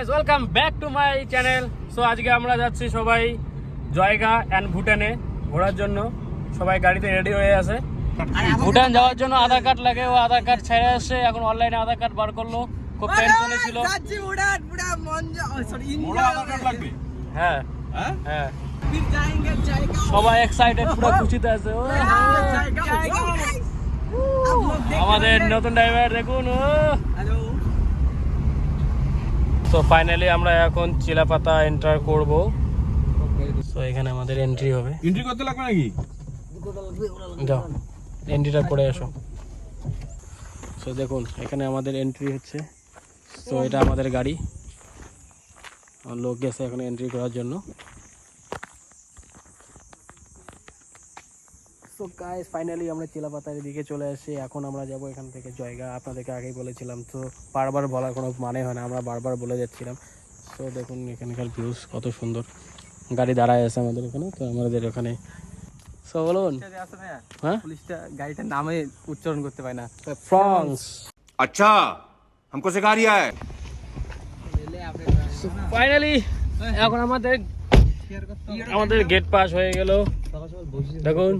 Guys welcome back to my channel. So আজকে আমরা যাচ্ছি সবাই জয়গা অ্যান্ড ভুটানে ঘোরার জন্য। সবাই গাড়িতে রেডি হয়ে আছে। ভুটান যাওয়ার জন্য আধার কার্ড লাগে, ও আধার কার্ড ছেড়ে আসছে, এখন অনলাইনে আধার কার্ড বার করলো। খুব টেনশনে ছিল। হ্যাঁ হ্যাঁ সবাই এক্সাইটেড, পুরো খুশিতে আছে। আমাদের নতুন ড্রাইভার দেখুন। তো ফাইনালি আমরা এখন চিলাপাতা এন্টার করব। তো এখানে আমাদের এন্ট্রি হবে। এন্ট্রি করতে লাগবে নাকি? যাও এন্ট্রিটা করে আসো। তো দেখুন এখানে আমাদের এন্ট্রি হচ্ছে। তো এটা আমাদের গাড়ি, লোক গেছে এখন এন্ট্রি করার জন্য। সো গাইস ফাইনালি আমরা চিলাপাতার দিকে চলে আসি। এখন আমরা যাব এখান থেকে জয়গা। আপনাদেরকে আগেই বলেছিলাম, তো বারবার বলার কোনো মানে হয় না, আমরা বারবার বলে যাচ্ছিলাম। সো দেখুন এখানকার ভিউজ কত সুন্দর। গাড়ি দাঁড়ায় আছে আমাদের এখানে, তো আমাদের ওখানে। সো বলুন। হ্যাঁ পুলিশটা গাড়িটার নামে উচ্চারণ করতে পারে না। ফ্রান্স। अच्छा हमको सिखा रिया है। ফাইনালি এখন আমাদের গেট পাস হয়ে গেল। দেখুন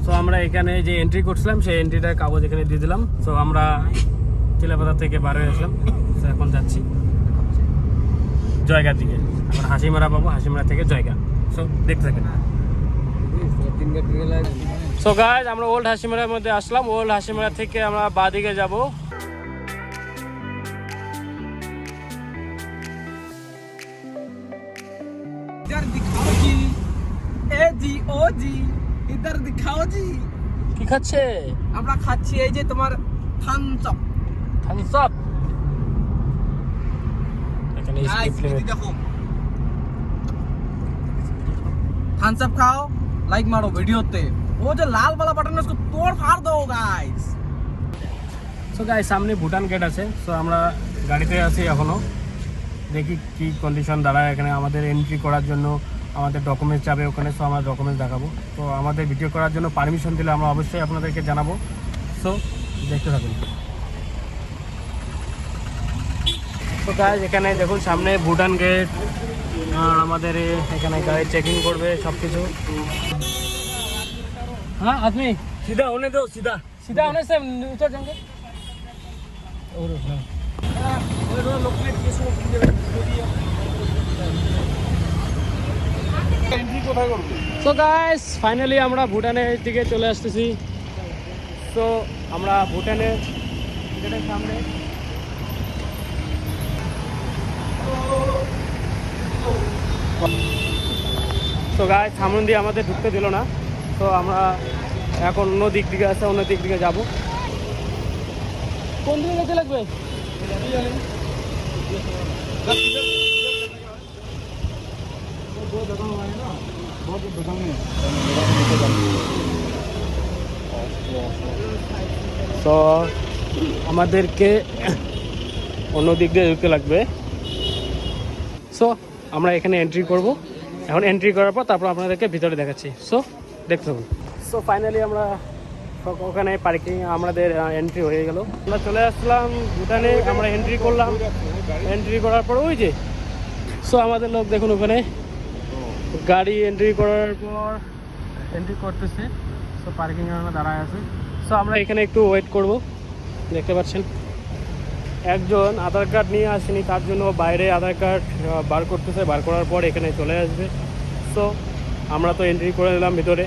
তো আমরা এখানে যে এন্ট্রি করছিলাম সেই এন্ট্রিটার কাগজ এখানে দিয়ে দিলাম। তো আমরা চিলাপাতা থেকে বার হয়ে আসলাম। তো এখন যাচ্ছি জয়গার দিকে। এখন হাসিমারা পাবো, হাসিমারা থেকে জয়গা। সো দেখতে থাকেন। সো গাইস আমরা ওল্ড হাসিমারার মধ্যে আসলাম। ওল্ড হাসিমারা থেকে আমরা বাঁ দিকে যাবো। ইধার দিখাও জি। কি খাচ্ছে? আমরা খাচ্ছি এই যে তোমার থামস আপ। Thums Up. এখানে স্কিপ লিমিট। দেখো থামস আপ খাও, লাইক मारो ভিডিওতে। वो जो लाल वाला बटन है उसको तोड़ फाड़ दो गाइस। সো গাইস সামনে ভুটান গেট আছে। সো আমরা গাড়িতে আছি এখনো, দেখি কি কন্ডিশন দাঁড়ায়। এখানে আমাদের এন্ট্রি করার জন্য আমাদের ডকুমেন্টস যাবে ওখানে। সো আমরা ডকুমেন্টস দেখাবো। তো আমাদের ভিডিও করার জন্য পারমিশন দিলে আমরা অবশ্যই আপনাদেরকে জানাবো। সো দেখতে থাকুন। তো গাইস এখানে দেখুন সামনে ভুটান গেট। আমাদের এখানে গাড়ি চেকিং করবে সব কিছু। हाँ आदमी सीधा होने दो, सीधा सीधा होने से उतर जाएंगे। और लोग में किसको এন্ট্রি কোথায় করবে? সো গাইস ফাইনালি আমরা ভুটানের দিকে চলে আসতেছি। সো আমরা ভুটানের গেটের সামনে। তো গাইস সামনে দিয়ে আমাদের ঢুকতে দিল না। তো আমরা এখন অন্য দিক দিকে আছে, অন্য দিক দিকে যাবো। কোন দিকে যেতে লাগবে? তো আমাদেরকে অন্য দিক দিয়ে ঢুকতে লাগবে। সো আমরা এখানে এন্ট্রি করব। এখন এন্ট্রি করার পর তারপর আপনাদেরকে ভিতরে দেখাচ্ছি। সো দেখতে হবে। সো ফাইনালি আমরা ওখানে পার্কিং আমাদের এন্ট্রি হয়ে গেল। আমরা চলে আসলাম ভুটানে। আমরা এন্ট্রি করলাম। এন্ট্রি করার পর ওই যে সো আমাদের লোক দেখুন ওখানে গাড়ি এন্ট্রি করার পর এন্ট্রি করতেছে। সো পার্কিং আমরা দাঁড়ায় আছে। সো আমরা এখানে একটু ওয়েট করব। দেখতে পাচ্ছেন একজন আধার কার্ড নিয়ে আসেনি, তার জন্য বাইরে আধার কার্ড বার করতেছে। বার করার পর এখানে চলে আসবে। সো আমরা তো এন্ট্রি করে নিলাম ভিতরে।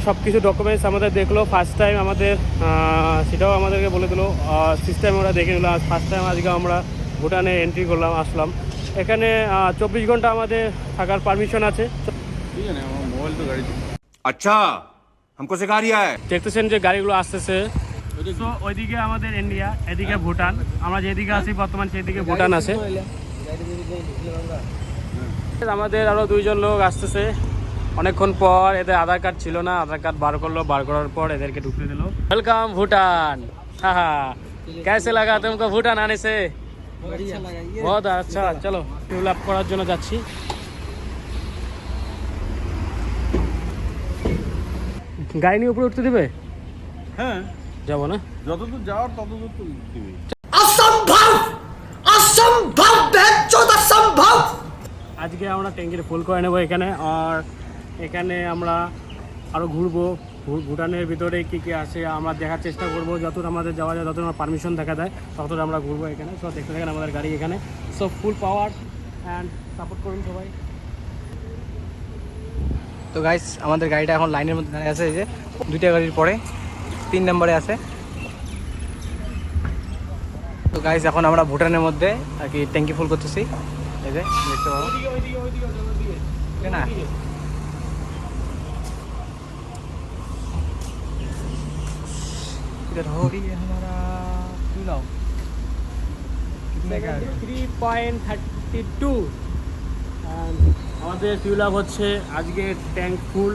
সব কিছু ডকুমেন্টস আমাদের দেখলো ফার্স্ট টাইম। আমাদের সেটাও আমাদেরকে বলে দিল, সিস্টেম ওরা দেখে নিল। ফার্স্ট টাইম আজকে আমরা ভুটানে এন্ট্রি করলাম, আসলাম। এখানে 24 ঘন্টা আমাদের থাকার পারমিশন আছে। ঠিক আছে আমার মোবাইল তো গাড়িতে। अच्छा हमको सिखा रिया है। দেখতেছেন যে গাড়িগুলো আসতেছে। তো ওইদিকে আমাদের ইন্ডিয়া, এদিকে ভুটান। আমরা যেদিকে আছি বর্তমান সেদিকে ভুটান আছে। আমাদের আরো দুইজন লোক আসতেছে অনেকক্ষণ পর। এদের আধার কার্ড ছিল না, আধার কার্ড বার করলো। বার করার পর এদেরকে ঢুকতে দিল। ওয়েলকাম ভুটান। हाँ कैसे लगा तुमको भूटान आने से? बहुत अच्छा चलो ফিউল আপ করার জন্য যাচ্ছি। গাড়ি নিয়ে উপরে উঠতে দিবে? হ্যাঁ, যাবো না? যতদূর যাওয়ার ততদূর তো দিবে। আজকে আমরা ট্যাঙ্কির ফুল করে নেবো এখানে, আর এখানে আমরা আরও ঘুরবো। ভুটানের ভিতরে কী কী আছে আমরা দেখার চেষ্টা করবো, যতদূর আমাদের যাওয়া যায়, যতদূর আমার পারমিশন দেখা দেয় ততদূর আমরা ঘুরবো এখানে। সো দেখতে থাকেন আমাদের গাড়ি এখানে। So full power and support করুন সবাই। তো গাইস আমাদের গাড়িটা এখন লাইনের মধ্যে দাঁড়িয়ে আছে, এই যে 2টা গাড়ির পরে 3 নম্বরে আছে। তো গাইস এখন আমরা ভুটানের মধ্যে আর কি ট্যাঙ্কি ফুল করতেছি, এই যে দেখতে পাবো না। इधर हो रही है हमारा फ्यूल आउट। 3.32 আমাদের ফিউল আপ হচ্ছে আজকে ট্যাঙ্ক ফুল।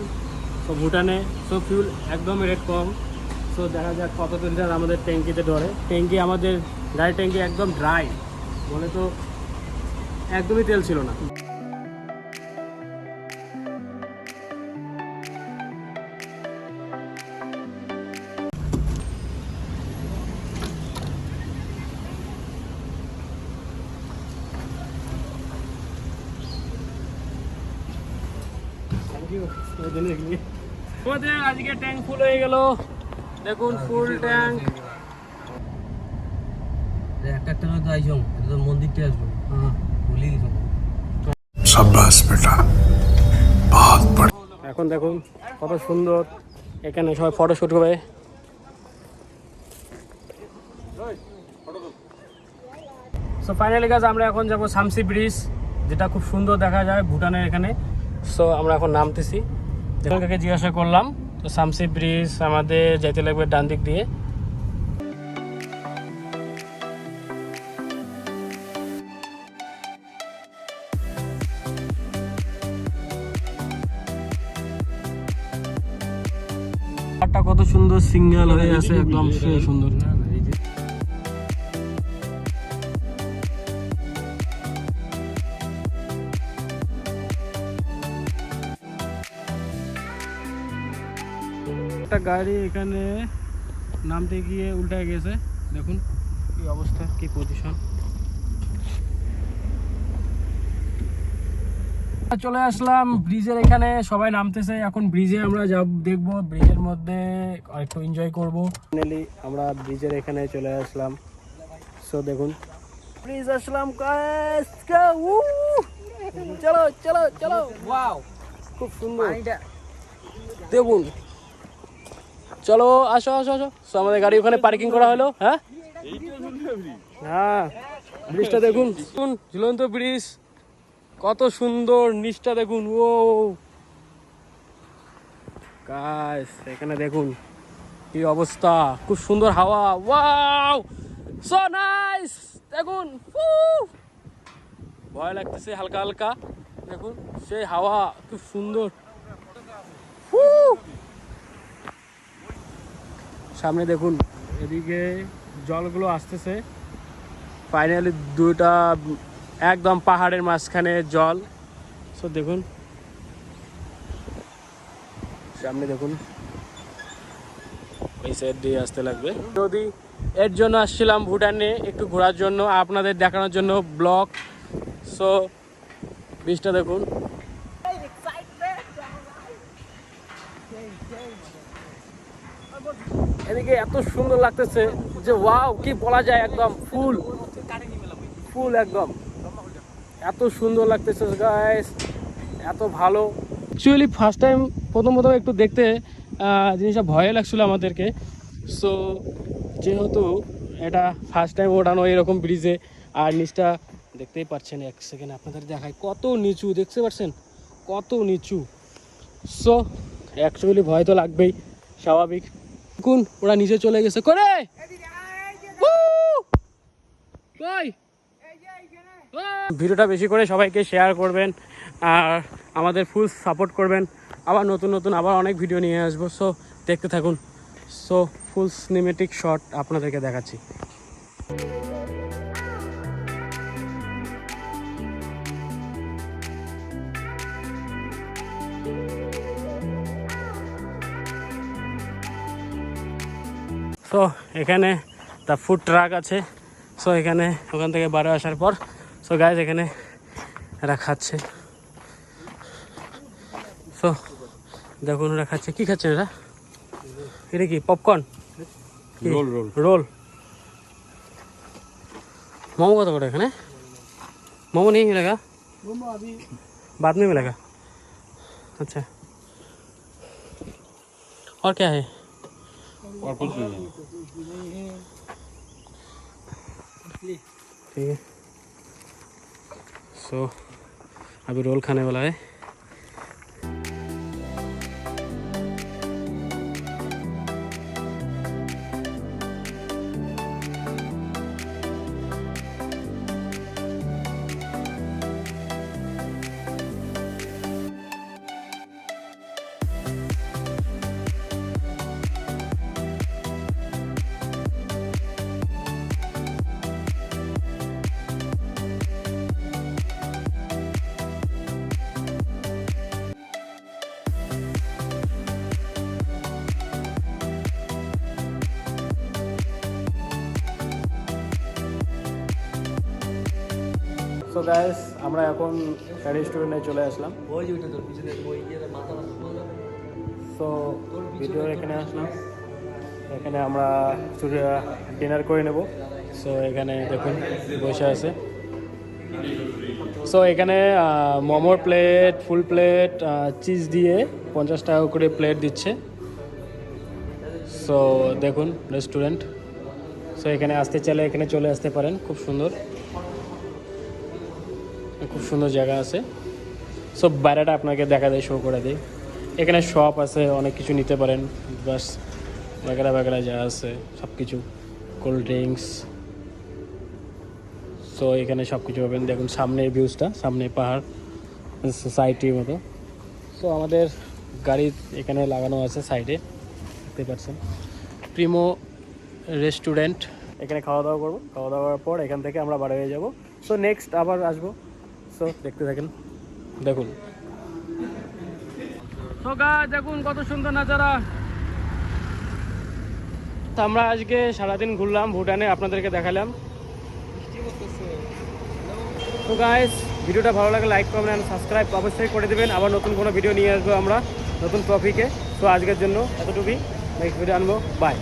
তো ভুটানে সো ফিউল একদমই রেট কম। সো দেখা যাক কত লিটার আমাদের ট্যাঙ্কিতে ধরে। ট্যাঙ্কি আমাদের গাড়ির ট্যাঙ্কি একদম ড্রাই, বলে তো একদমই তেল ছিল না। আমাদের আজকে ট্যাঙ্ক ফুল হয়ে গেল, দেখুন ফুল ট্যাঙ্ক। একটা তো আইসং, এটা তো মন্দিরটা আসবো, ভুলে গেছি। शाबाश बेटा बहुत बड़ा। এখন দেখুন কত সুন্দর এখানে সবাই ফটোশুট করবে। সো ফাইনালি গাছ আমরা এখন যাব সামসি ব্রিজ, যেটা খুব সুন্দর দেখা যায় ভুটানের এখানে। সো আমরা এখন নামতেছি। কাকে জিজ্ঞাসা করলাম, তো সামসি ব্রিজ আমাদের যেতে লাগবে ডান দিক দিয়ে। কত সুন্দর সিঙ্গেল হয়ে আছে, একদম সুন্দর। একটা গাড়ি এখানে নামতে গিয়ে উল্টে গেছে, দেখুন কি অবস্থা, কি পজিশন। চলে আসলাম ব্রিজের এখানে, সবাই নামতেছে এখন ব্রিজে। আমরা যাব, দেখবো ব্রিজের মধ্যে একটু এনজয় করবো। ফাইনালি আমরা ব্রিজের এখানে চলে আসলাম। সো দেখুন ব্রিজ আসলাম, চলো চলো চলো। ওয়াও, খুব সুন্দর দেখুন। চলো আসো আসো আসো। সো আমাদের গাড়ি ওখানে পার্কিং করা হলো। হ্যাঁ হ্যাঁ, ব্রিজটা দেখুন, ঝুলন্ত ব্রিজ, কত সুন্দর নিচটা দেখুন। ও গাইস এখানে দেখুন কি অবস্থা, খুব সুন্দর হাওয়া। ওয়াও সো নাইস, দেখুন ভয় লাগতেছে হালকা হালকা, দেখুন সেই হাওয়া খুব সুন্দর। সামনে দেখুন এদিকে জলগুলো আসতেছে। ফাইনালি দুটা একদম পাহাড়ের মাঝখানে জল। সো দেখুন সামনে দেখুন, এই সাইড দিয়ে আসতে লাগবে নদী। এর জন্য আসছিলাম ভুটানে একটু ঘোরার জন্য, আপনাদের দেখানোর জন্য ব্লগ। সো ব্রিজটা দেখুন, এদিকে এত সুন্দর লাগতেছে যে ওয়াও কি বলা যায়, একদম ফুল ফুল একদম এত সুন্দর লাগতেছে গাইস, এত ভালো। অ্যাকচুয়ালি ফার্স্ট টাইম প্রথম একটু দেখতে জিনিসটা ভয় লাগছিল আমাদেরকে। সো যেহেতু এটা ফার্স্ট টাইম ওঠানো এরকম ব্রিজে, আর নিচটা দেখতেই পাচ্ছেন, এক সেকেন্ড আপনাদের দেখায় কত নিচু, দেখতে পাচ্ছেন কত নিচু। সো অ্যাকচুয়ালি ভয় তো লাগবেই, স্বাভাবিক। দেখুন ওরা নিচে চলে গেছে করে। ভিডিওটা বেশি করে সবাইকে শেয়ার করবেন আর আমাদের ফুল সাপোর্ট করবেন। আবার নতুন নতুন আবার অনেক ভিডিও নিয়ে আসবো। সো দেখতে থাকুন। সো ফুল সিনেমেটিক শট আপনাদেরকে দেখাচ্ছি। সো এখানে তা ফুড ট্রাক আছে। সো এখানে ওখান থেকে বাইরে আসার পর সো গাইজ এখানে এরা খাচ্ছে। সো দেখুন ওরা খাচ্ছে, কী খাচ্ছে এরা? এটা কি popcorn? Roll roll roll momo कत করে এখানে? मोमो नहीं मिलेगा, मोमो अभी बाद में मिलेगा। अच्छा और क्या है? और कुछ नहीं है। ठीक है। सो अभी रोल खाने वाला है। সো গাইস আমরা এখন রেস্টুরেন্টে চলে আসলাম। সো ভিডিও এখানে আসলাম, এখানে আমরা ডিনার করে নেব। সো এখানে দেখুন বসে আছে। সো এখানে মোমোর প্লেট, ফুল প্লেট, চিজ দিয়ে 50 টাকা করে প্লেট দিচ্ছে। সো দেখুন রেস্টুরেন্ট। সো এখানে আসতে চাইলে এখানে চলে আসতে পারেন, খুব সুন্দর জায়গা আছে। সব বাইরেটা আপনাকে দেখা দেয়, শো করে দেয়। এখানে শপ আছে, অনেক কিছু নিতে পারেন, বাস বাগেরা যা আছে সব কিছু, কোল্ড ড্রিঙ্কস। সো এখানে সব কিছু পাবেন। দেখুন সামনে ভিউজটা, সামনে পাহাড়, সোসাইটির মতো। সো আমাদের গাড়ি এখানে লাগানো আছে সাইডে, দেখতে পাচ্ছেন। প্রিমো রেস্টুরেন্ট, এখানে খাওয়া দাওয়া করবো। খাওয়া দাওয়ার পর এখান থেকে আমরা বাড়ি হয়ে যাবো। সো নেক্সট আবার আসবো। সো দেখতে থাকেন, দেখুন। তো গাইস দেখুন কত সুন্দর নাজারা। তো আমরা আজকে সারাদিন ঘুরলাম ভুটানে, আপনাদেরকে দেখালাম। তো গাইস ভিডিওটা ভালো লাগে লাইক করবেন আর সাবস্ক্রাইব অবশ্যই করে দেবেন। আবার নতুন কোনো ভিডিও নিয়ে আসবো আমরা নতুন টপিকে। তো আজকের জন্য এতটুকুই, নেক্সট ভিডিও আনবো। বাই।